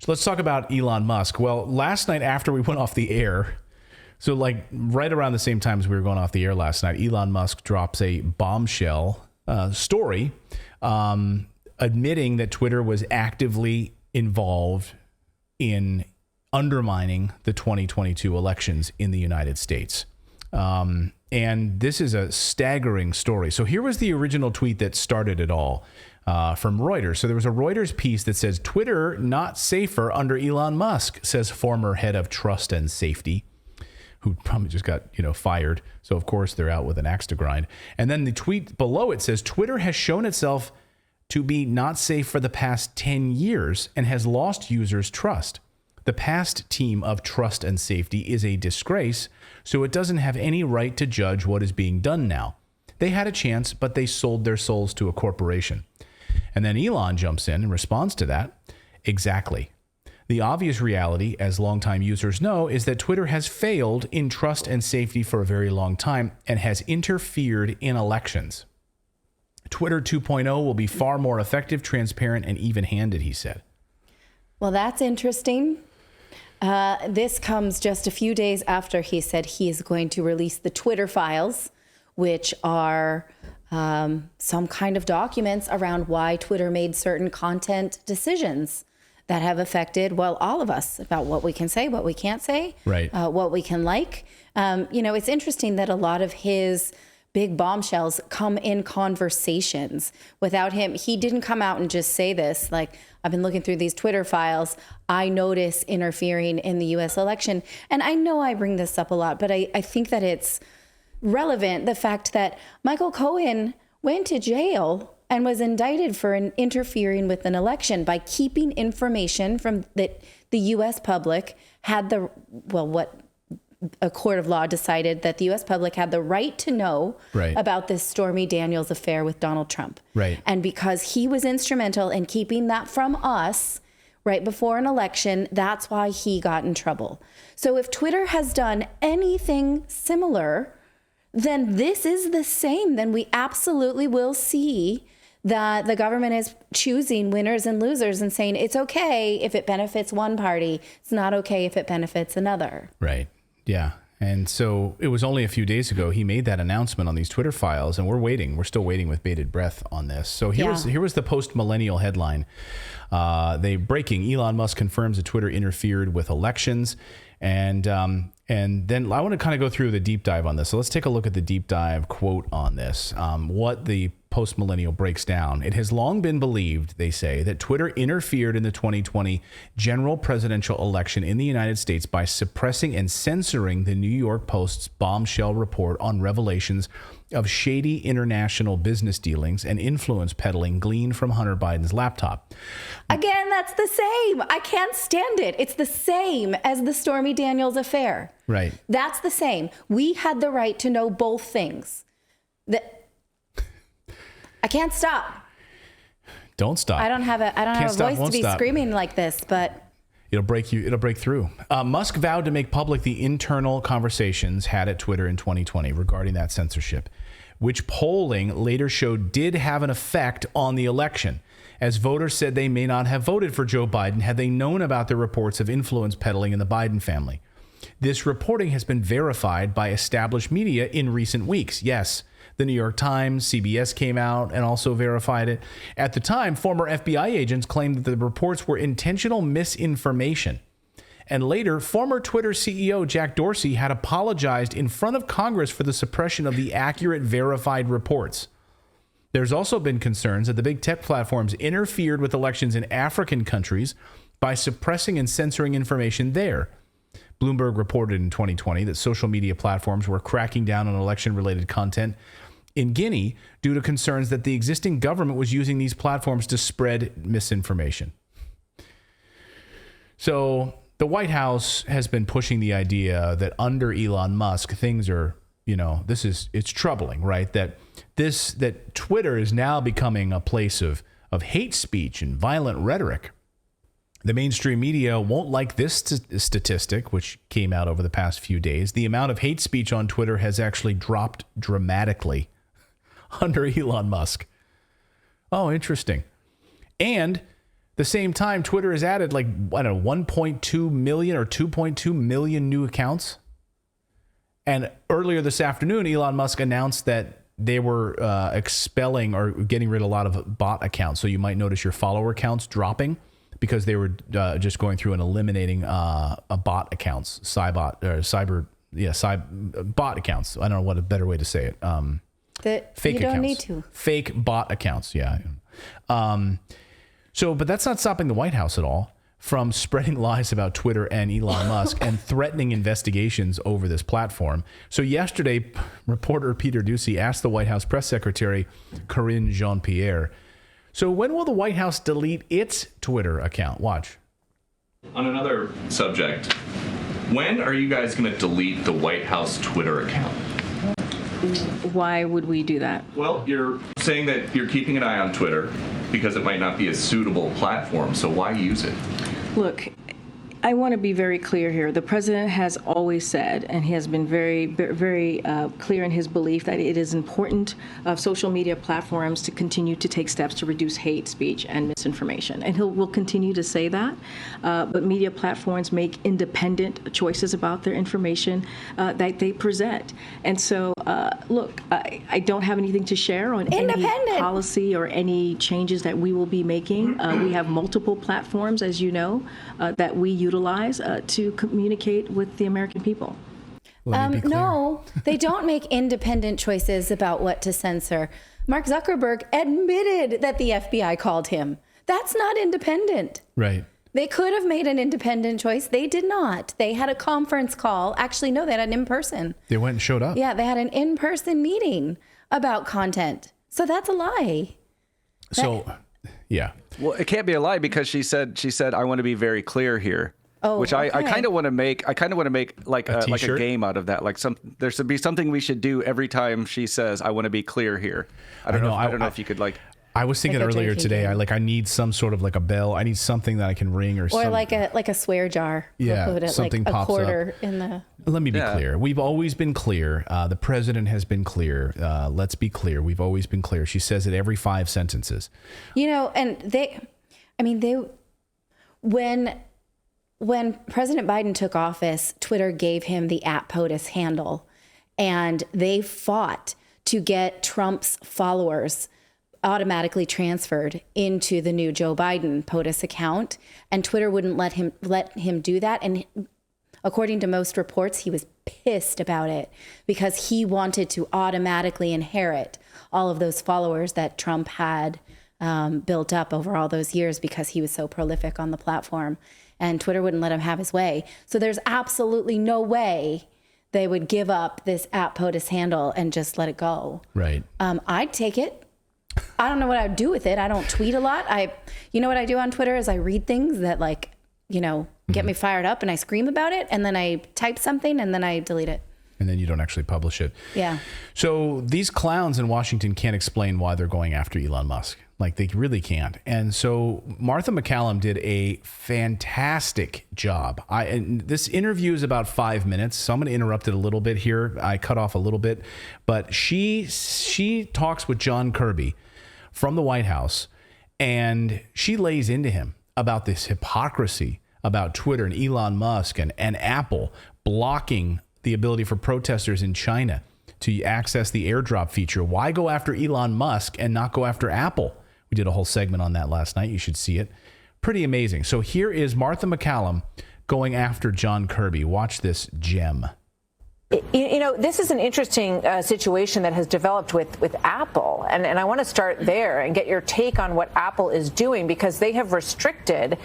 So let's talk about Elon Musk. Well, last night after we went off the air, so like right around the same time as we were going off the air last night, Elon Musk drops a bombshell story admitting that Twitter was actively involved in undermining the 2022 elections in the United States. And this is a staggering story. So here was the original tweet that started it all from Reuters. So there was a Reuters piece that says, Twitter not safer under Elon Musk, says former head of trust and safety, who probably just got, fired. So of course they're out with an axe to grind. And then the tweet below it says, Twitter has shown itself to be not safe for the past 10 years and has lost users' trust. The past team of trust and safety is a disgrace, so it doesn't have any right to judge what is being done now. They had a chance, but they sold their souls to a corporation. And then Elon jumps in response to that. Exactly. The obvious reality, as longtime users know, is that Twitter has failed in trust and safety for a very long time and has interfered in elections. Twitter 2.0 will be far more effective, transparent, and even-handed, he said. Well, that's interesting. This comes just a few days after he said he is going to release the Twitter files, which are some kind of documents around why Twitter made certain content decisions that have affected, well, all of us, about what we can say, what we can't say, right. What we can like. It's interesting that a lot of his big bombshells come in conversations without him. He didn't come out and just say this, like, I've been looking through these Twitter files. I notice interfering in the U.S. election. And I know I bring this up a lot, but I think that it's relevant, the fact that Michael Cohen went to jail and was indicted for interfering with an election by keeping information from that the U.S. public had what a court of law decided that the U.S. public had the right to know about this Stormy Daniels affair with Donald Trump. Right. And because he was instrumental in keeping that from us right before an election, that's why he got in trouble. So if Twitter has done anything similar, then this is the same. Then we absolutely will see that the government is choosing winners and losers and saying it's okay if it benefits one party. It's not okay if it benefits another. Right. Yeah. And so it was only a few days ago he made that announcement on these Twitter files, and we're still waiting with bated breath on this. So here was the post-millennial headline. Breaking, Elon Musk confirms that Twitter interfered with elections. And then I want to kind of go through the deep dive on this. So let's take a look at the deep dive quote on this, what the post-millennial breaks down. It has long been believed, they say, that Twitter interfered in the 2020 general presidential election in the United States by suppressing and censoring the New York Post's bombshell report on revelations of shady international business dealings and influence peddling gleaned from Hunter Biden's laptop. Again, that's the same. I can't stand it. It's the same as the Stormy Daniels affair. Right. That's the same. We had the right to know both things. I can't stop. Don't stop. I don't have a voice to be screaming like this, but it'll break through. Musk vowed to make public the internal conversations had at Twitter in 2020 regarding that censorship, which polling later showed did have an effect on the election, as voters said they may not have voted for Joe Biden had they known about the reports of influence peddling in the Biden family. This reporting has been verified by established media in recent weeks. Yes, the New York Times, CBS came out and also verified it. At the time, former FBI agents claimed that the reports were intentional misinformation. And later, former Twitter CEO Jack Dorsey had apologized in front of Congress for the suppression of the accurate, verified reports. There's also been concerns that the big tech platforms interfered with elections in African countries by suppressing and censoring information there. Bloomberg reported in 2020 that social media platforms were cracking down on election-related content in Guinea due to concerns that the existing government was using these platforms to spread misinformation. So the White House has been pushing the idea that under Elon Musk, things are, it's troubling, right? That Twitter is now becoming a place of hate speech and violent rhetoric. The mainstream media won't like this statistic, which came out over the past few days. The amount of hate speech on Twitter has actually dropped dramatically under Elon Musk. Oh, interesting. And The same time, Twitter has added 1.2 million or 2.2 million new accounts. And earlier this afternoon, Elon Musk announced that they were expelling or getting rid of a lot of bot accounts. So you might notice your follower counts dropping because they were just going through and eliminating bot accounts, bot accounts. I don't know what a better way to say it. Fake you don't accounts. need to. Fake bot accounts, yeah. But that's not stopping the White House at all from spreading lies about Twitter and Elon Musk and threatening investigations over this platform. So yesterday, reporter Peter Doocy asked the White House press secretary, Karine Jean-Pierre, so when will the White House delete its Twitter account? Watch. On another subject, when are you guys going to delete the White House Twitter account? Why would we do that? Well, you're saying that you're keeping an eye on Twitter because it might not be a suitable platform, so why use it? Look, I want to be very clear here. The president has always said, and he has been very, very clear in his belief that it is important of social media platforms to continue to take steps to reduce hate speech and misinformation. And will continue to say that. But media platforms make independent choices about their information that they present. And so, look, I don't have anything to share on any policy or any changes that we will be making. We have multiple platforms, as you know, that we utilize to communicate with the American people. No, they don't make independent choices about what to censor. Mark Zuckerberg admitted that the FBI called him. That's not independent. Right. They could have made an independent choice. They did not. They had a conference call. Actually, no, they had an in-person. They went and showed up. Yeah, they had an in-person meeting about content. So that's a lie. Yeah. Well, it can't be a lie because she said, I want to be very clear here. Oh, which I kind of want to make. I kind of want to make like a game out of that. Like there should be something we should do every time she says, "I want to be clear here." I don't know if you could like. I was thinking earlier today. I need some sort of like a bell. I need something that I can ring or like a swear jar. Yeah, put it something like pops a quarter up. in the. Let me be clear. We've always been clear. The president has been clear. Let's be clear. We've always been clear. She says it every 5 sentences. And when President Biden took office, Twitter gave him the @POTUS handle, and they fought to get Trump's followers automatically transferred into the new Joe Biden POTUS account, and Twitter wouldn't let him do that. And according to most reports, he was pissed about it because he wanted to automatically inherit all of those followers that Trump had built up over all those years because he was so prolific on the platform. And Twitter wouldn't let him have his way. So there's absolutely no way they would give up this @POTUS handle and just let it go. Right. I'd take it. I don't know what I'd do with it. I don't tweet a lot. You know what I do on Twitter is I read things that get me fired up and I scream about it. And then I type something and then I delete it. And then you don't actually publish it. Yeah. So these clowns in Washington can't explain why they're going after Elon Musk. Like, they really can't. And so Martha McCallum did a fantastic job. And this interview is about 5 minutes, so I'm going to interrupt it a little bit here. I cut off a little bit. But she talks with John Kirby from the White House, and she lays into him about this hypocrisy about Twitter and Elon Musk and Apple blocking the ability for protesters in China to access the airdrop feature. Why go after Elon Musk and not go after Apple? We did a whole segment on that last night. You should see it. Pretty amazing. So here is Martha McCallum going after John Kirby. Watch this gem. This is an interesting situation that has developed with Apple. And I want to start there and get your take on what Apple is doing, because they have restricted,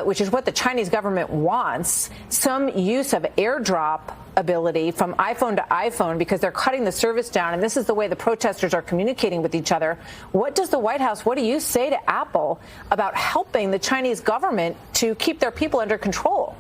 which is what the Chinese government wants, some use of airdrop ability from iPhone to iPhone, because they're cutting the service down. And this is the way the protesters are communicating with each other. What does the White House, what do you say to Apple about helping the Chinese government to keep their people under control?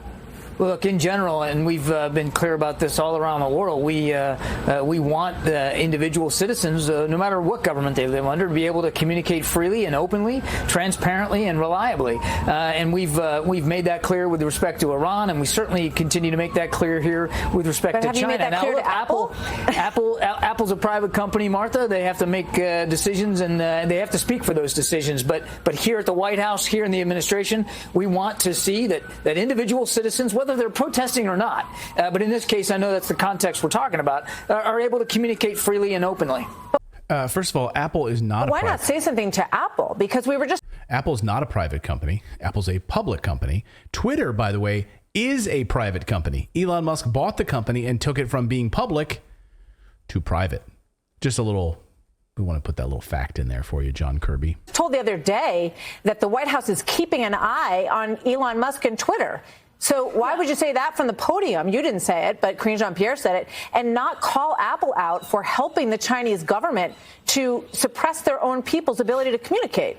Well, look, in general, and we've been clear about this all around the world, we want individual citizens, no matter what government they live under, to be able to communicate freely and openly, transparently and reliably. And we've made that clear with respect to Iran, and we certainly continue to make that clear here with respect to China. Have you made that clear to Apple? Apple's a private company, Martha. They have to make decisions, and they have to speak for those decisions. But here at the White House, here in the administration, we want to see that individual citizens, whether they're protesting or not, but in this case, I know that's the context we're talking about, are able to communicate freely and openly. First of all, Apple is not. Why not say something to Apple? Because we were just. Apple's not a private company. Apple's a public company. Twitter, by the way, is a private company. Elon Musk bought the company and took it from being public to private. Just a little. We want to put that little fact in there for you, John Kirby. Told the other day that the White House is keeping an eye on Elon Musk and Twitter. So why would you say that from the podium? You didn't say it, but Karine Jean-Pierre said it, and not call Apple out for helping the Chinese government to suppress their own people's ability to communicate?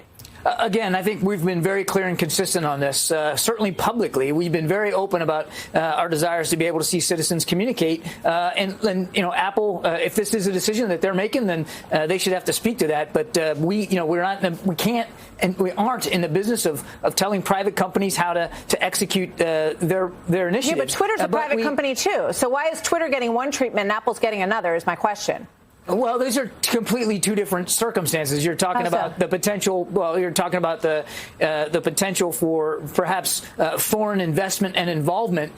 Again, I think we've been very clear and consistent on this. Certainly publicly, we've been very open about our desires to be able to see citizens communicate. And Apple, if this is a decision that they're making, then they should have to speak to that. But we can't, and we aren't in the business of telling private companies how to execute their initiatives. Yeah, but Twitter's a private company too. So why is Twitter getting one treatment and Apple's getting another? Is my question. Well, these are completely two different circumstances. You're talking about the potential. Well, you're talking about the potential for perhaps foreign investment and involvement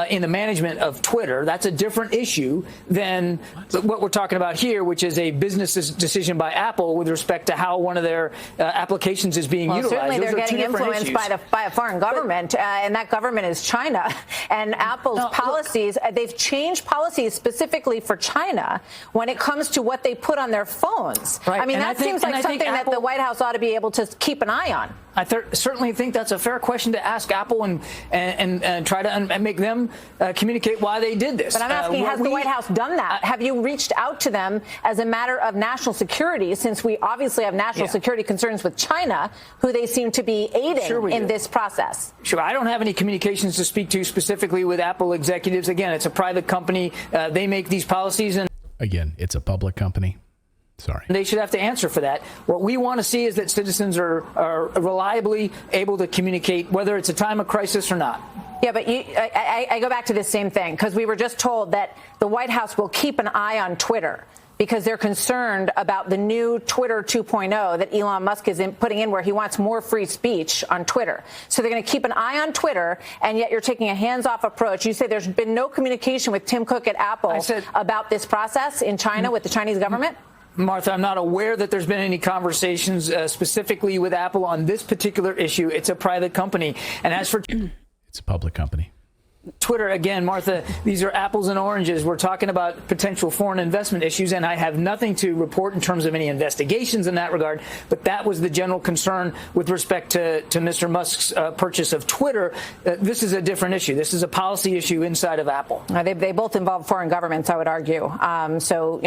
in the management of Twitter. That's a different issue than what we're talking about here, which is a business decision by Apple with respect to how one of their applications is being utilized. Certainly, they're getting influenced by a foreign government, and that government is China. And Apple's policies, they've changed policies specifically for China when it comes to what they put on their phones. Right. I mean, that seems like something that the White House ought to be able to keep an eye on. I certainly think that's a fair question to ask Apple and try to make them communicate why they did this. But I'm asking, has the White House done that? Have you reached out to them as a matter of national security, since we obviously have national security concerns with China, who they seem to be aiding in this process? Sure. I don't have any communications to speak to specifically with Apple executives. Again, it's a private company. They make these policies. And again, it's a public company. Sorry. They should have to answer for that. What we want to see is that citizens are reliably able to communicate, whether it's a time of crisis or not. Yeah, but I go back to this same thing, because we were just told that the White House will keep an eye on Twitter because they're concerned about the new Twitter 2.0 that Elon Musk is putting in, where he wants more free speech on Twitter. So they're going to keep an eye on Twitter, and yet you're taking a hands-off approach. You say there's been no communication with Tim Cook at Apple about this process in China with the Chinese government? Martha, I'm not aware that there's been any conversations specifically with Apple on this particular issue. It's a private company. And as for it's a public company. Twitter, again, Martha, these are apples and oranges. We're talking about potential foreign investment issues, and I have nothing to report in terms of any investigations in that regard. But that was the general concern with respect to Mr. Musk's purchase of Twitter. This is a different issue. This is a policy issue inside of Apple. They both involve foreign governments, I would argue. So,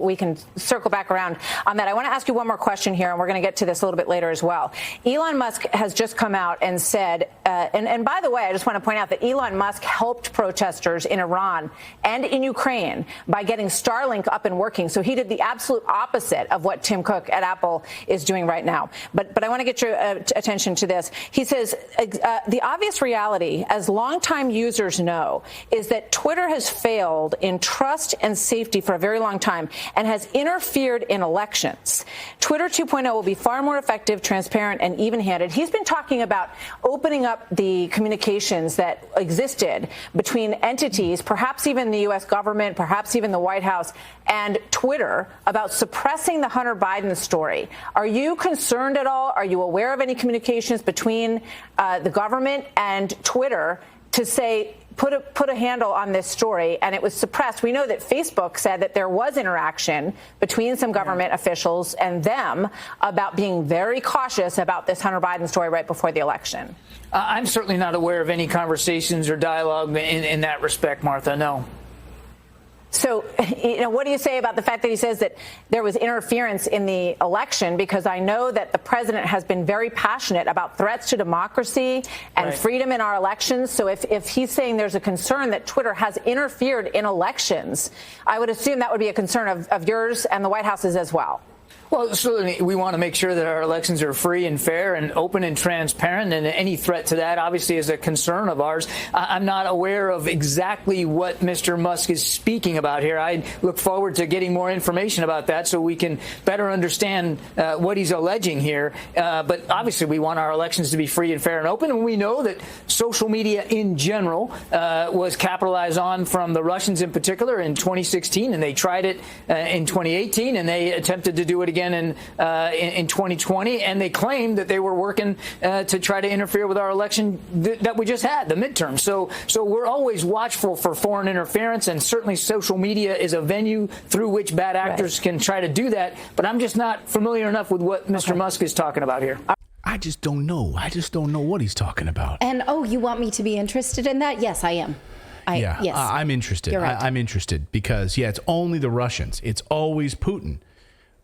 we can circle back around on that. I want to ask you one more question here, and we're going to get to this a little bit later as well. Elon Musk has just come out and said, and by the way, I just want to point out that Elon Musk helped protesters in Iran and in Ukraine by getting Starlink up and working. So he did the absolute opposite of what Tim Cook at Apple is doing right now. But I want to get your attention to this. He says the obvious reality, as longtime users know, is that Twitter has failed in trust and safety for a very long time and has interfered in elections. Twitter 2.0 will be far more effective, transparent, and even-handed. He's been talking about opening up the communications that existed between entities, perhaps even the U.S. government, perhaps even the White House, and Twitter about suppressing the Hunter Biden story. Are you concerned at all? Are you aware of any communications between the government and Twitter to say, put a handle on this story, and it was suppressed? We know that Facebook said that there was interaction between some government officials and them about being very cautious about this Hunter Biden story right before the election. I'm certainly not aware of any conversations or dialogue in that respect, Martha, no. So, what do you say about the fact that he says that there was interference in the election? Because I know that the president has been very passionate about threats to democracy and freedom in our elections. So if he's saying there's a concern that Twitter has interfered in elections, I would assume that would be a concern of yours and the White House's as well. Well, certainly we want to make sure that our elections are free and fair and open and transparent, and any threat to that obviously is a concern of ours. I'm not aware of exactly what Mr. Musk is speaking about here. I look forward to getting more information about that so we can better understand what he's alleging here. But obviously we want our elections to be free and fair and open, and we know that social media in general was capitalized on from the Russians in particular in 2016, and they tried it in 2018, and they attempted to do it again in 2020, and they claimed that they were working to try to interfere with our election that we just had, the midterm. So we're always watchful for foreign interference, and certainly social media is a venue through which bad actors can try to do that. But I'm just not familiar enough with what Mr. Musk is talking about here. I just don't know. What he's talking about. And you want me to be interested in that? Yes, I am. Yes. I'm interested. You're right. I'm interested because it's only the Russians. It's always Putin.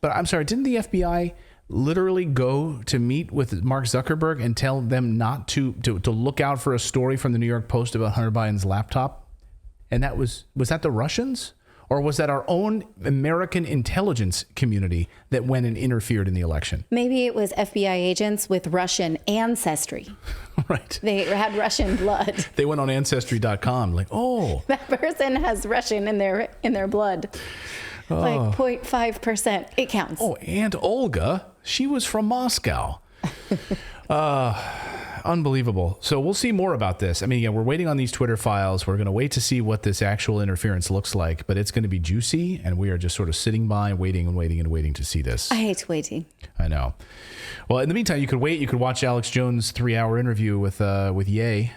But I'm sorry, didn't the FBI literally go to meet with Mark Zuckerberg and tell them not to look out for a story from the New York Post about Hunter Biden's laptop? And was that the Russians? Or was that our own American intelligence community that went and interfered in the election? Maybe it was FBI agents with Russian ancestry. Right. They had Russian blood. They went on Ancestry.com like, oh. That person has Russian in their blood. Like 0.5%. It counts. Oh, Aunt Olga, she was from Moscow. Unbelievable. So we'll see more about this. I mean, we're waiting on these Twitter files. We're going to wait to see what this actual interference looks like, but it's going to be juicy, and we are just sort of sitting by, waiting to see this. I hate waiting. I know. Well, in the meantime, you could wait. You could watch Alex Jones' 3-hour interview with Ye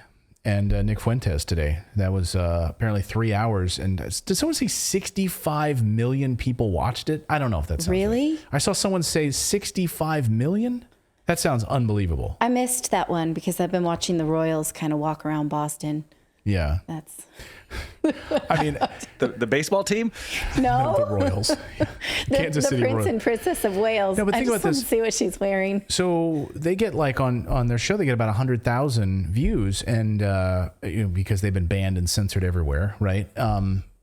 and Nick Fuentes today. That was apparently 3 hours. And did someone say 65 million people watched it? I don't know if that's really. I saw someone say 65 million. That sounds unbelievable. I missed that one because I've been watching the Royals kind of walk around Boston. Yeah. That's. I mean, the baseball team? No. The Royals. Kansas City Prince Royals. and Princess of Wales. No, but think I just about want this. to see what she's wearing. So they get on their show, they get about 100,000 views, and because they've been banned and censored everywhere, right?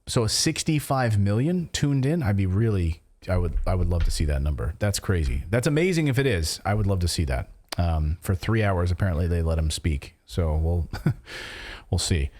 So 65 million tuned in. I would love to see that number. That's crazy. That's amazing if it is. I would love to see that. For 3 hours, apparently they let him speak. So we'll see.